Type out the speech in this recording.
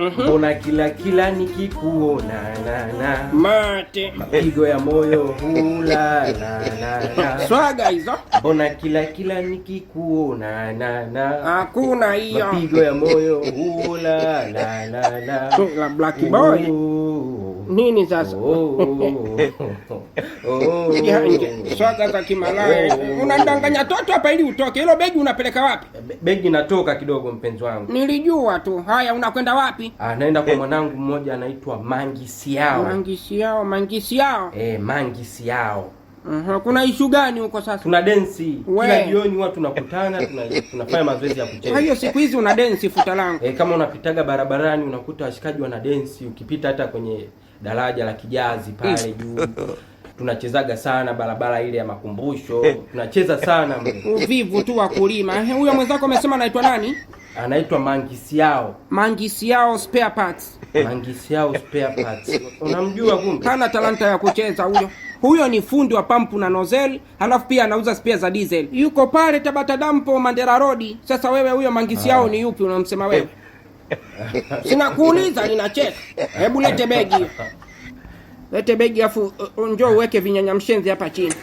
Mbona kila nikikuona na mate mapigo ya moyo hula na swaga hizo. Mbona kila nikikuona na hakuna hiyo mapigo ya moyo hula la Black Boy. Nini sasa? Swaga za Kimalaya. Unandanganya toto hapa ili utoke. Hilo begi unapeleka wapi? Begi natoka kidogo mpenzi wangu. Nilijua tu. Haya, unakwenda wapi? Naenda kwa mwanangu mmoja anaitwa Mangisiao. Mangisiao. Mangisiao. Kuna issue gani huko sasa? Tuna dance. Kila jioni huwa tunakutana, tunafanya mazoezi ya kucheza. Hiyo siku hizi una dance futa langu. Kama unapitaga barabarani unakuta washikaji wana dance, ukipita hata kwenye daraja la Kijazi pale juu. Tunachezaga sana barabara ile ya Makumbusho. Tunacheza sana. Uvivu tu wa kulima. Huyo mwenzako amesema anaitwa nani? Anaitwa Mangisiao. Mangisiao spare parts. Mangisiao spare parts. Unamjua kumbe? Hana talanta ya kucheza huyo. Huyo ni fundi wa pampu na nozzle, halafu pia anauza spare za diesel. Yuko pale Tabata Dampo Mandela Road. Sasa wewe huyo Mangisiao ni yupi unamsema wewe? Sina kuuliza, ninacheka. Hebu lete begi. Lete begi afu njoo uweke vinyanya mshenzi hapa chini.